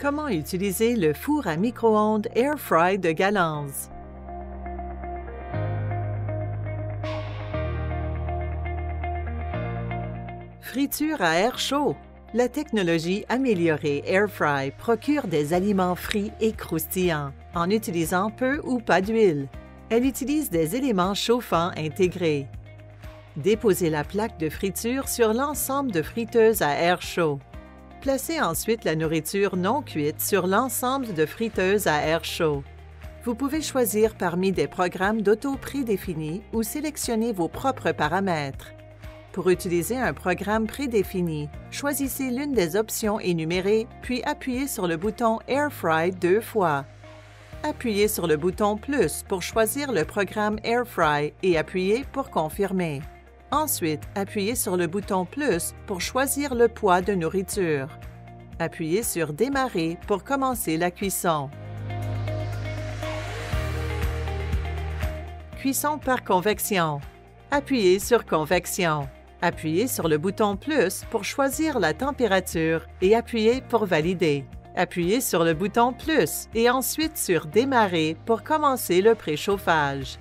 Comment utiliser le four à micro-ondes Air Fry de Galance? Friture à air chaud. La technologie améliorée Air Fry procure des aliments frits et croustillants en utilisant peu ou pas d'huile. Elle utilise des éléments chauffants intégrés. Déposez la plaque de friture sur l'ensemble de friteuses à air chaud. Placez ensuite la nourriture non cuite sur l'ensemble de friteuses à air chaud. Vous pouvez choisir parmi des programmes d'auto prédéfinis ou sélectionner vos propres paramètres. Pour utiliser un programme prédéfini, choisissez l'une des options énumérées, puis appuyez sur le bouton Air Fry 2 fois. Appuyez sur le bouton Plus pour choisir le programme Air Fry et appuyez pour confirmer. Ensuite, appuyez sur le bouton Plus pour choisir le poids de nourriture. Appuyez sur Démarrer pour commencer la cuisson. Cuisson par convection. Appuyez sur Convection. Appuyez sur le bouton Plus pour choisir la température et appuyez pour valider. Appuyez sur le bouton Plus et ensuite sur Démarrer pour commencer le préchauffage.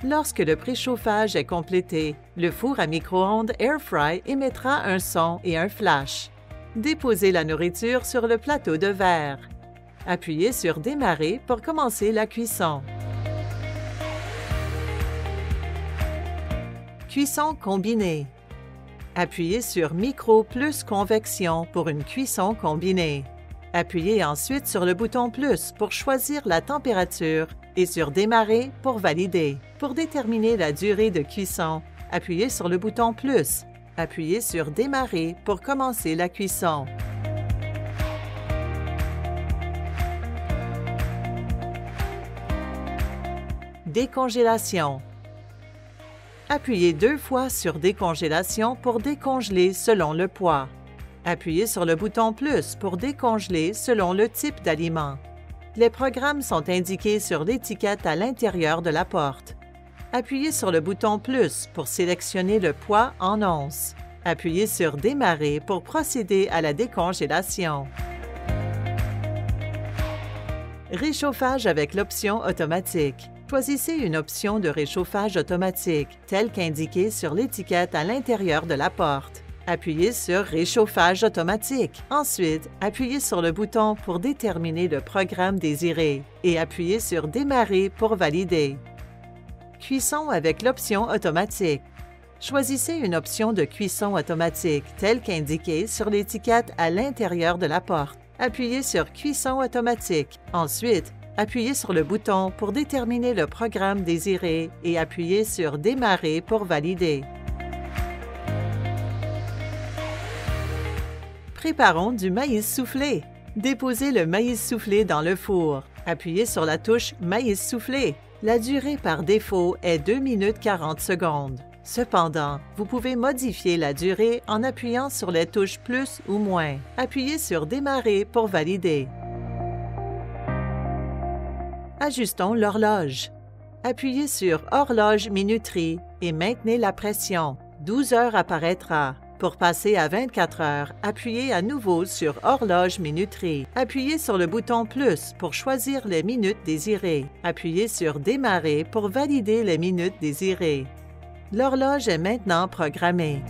Lorsque le préchauffage est complété, le four à micro-ondes Air Fry émettra un son et un flash. Déposez la nourriture sur le plateau de verre. Appuyez sur Démarrer pour commencer la cuisson. Cuisson combinée. Appuyez sur Micro plus Convection pour une cuisson combinée. Appuyez ensuite sur le bouton Plus pour choisir la température et sur Démarrer pour valider. Pour déterminer la durée de cuisson, appuyez sur le bouton Plus. Appuyez sur Démarrer pour commencer la cuisson. Décongélation. Appuyez 2 fois sur Décongélation pour décongeler selon le poids. Appuyez sur le bouton Plus pour décongeler selon le type d'aliment. Les programmes sont indiqués sur l'étiquette à l'intérieur de la porte. Appuyez sur le bouton Plus pour sélectionner le poids en onces. Appuyez sur Démarrer pour procéder à la décongélation. Réchauffage avec l'option automatique. Choisissez une option de réchauffage automatique, telle qu'indiquée sur l'étiquette à l'intérieur de la porte. Appuyez sur Réchauffage automatique. Ensuite, appuyez sur le bouton pour déterminer le programme désiré et appuyez sur Démarrer pour valider. Cuisson avec l'option automatique. Choisissez une option de cuisson automatique, telle qu'indiquée sur l'étiquette à l'intérieur de la porte. Appuyez sur Cuisson automatique. Ensuite, appuyez sur le bouton pour déterminer le programme désiré et appuyez sur Démarrer pour valider. Préparons du maïs soufflé. Déposez le maïs soufflé dans le four. Appuyez sur la touche Maïs soufflé. La durée par défaut est 2 minutes 40 secondes. Cependant, vous pouvez modifier la durée en appuyant sur les touches Plus ou Moins. Appuyez sur Démarrer pour valider. Ajustons l'horloge. Appuyez sur Horloge minuterie et maintenez la pression. 12 heures apparaîtra. Pour passer à 24 heures, appuyez à nouveau sur Horloge minuterie. Appuyez sur le bouton Plus pour choisir les minutes désirées. Appuyez sur Démarrer pour valider les minutes désirées. L'horloge est maintenant programmée.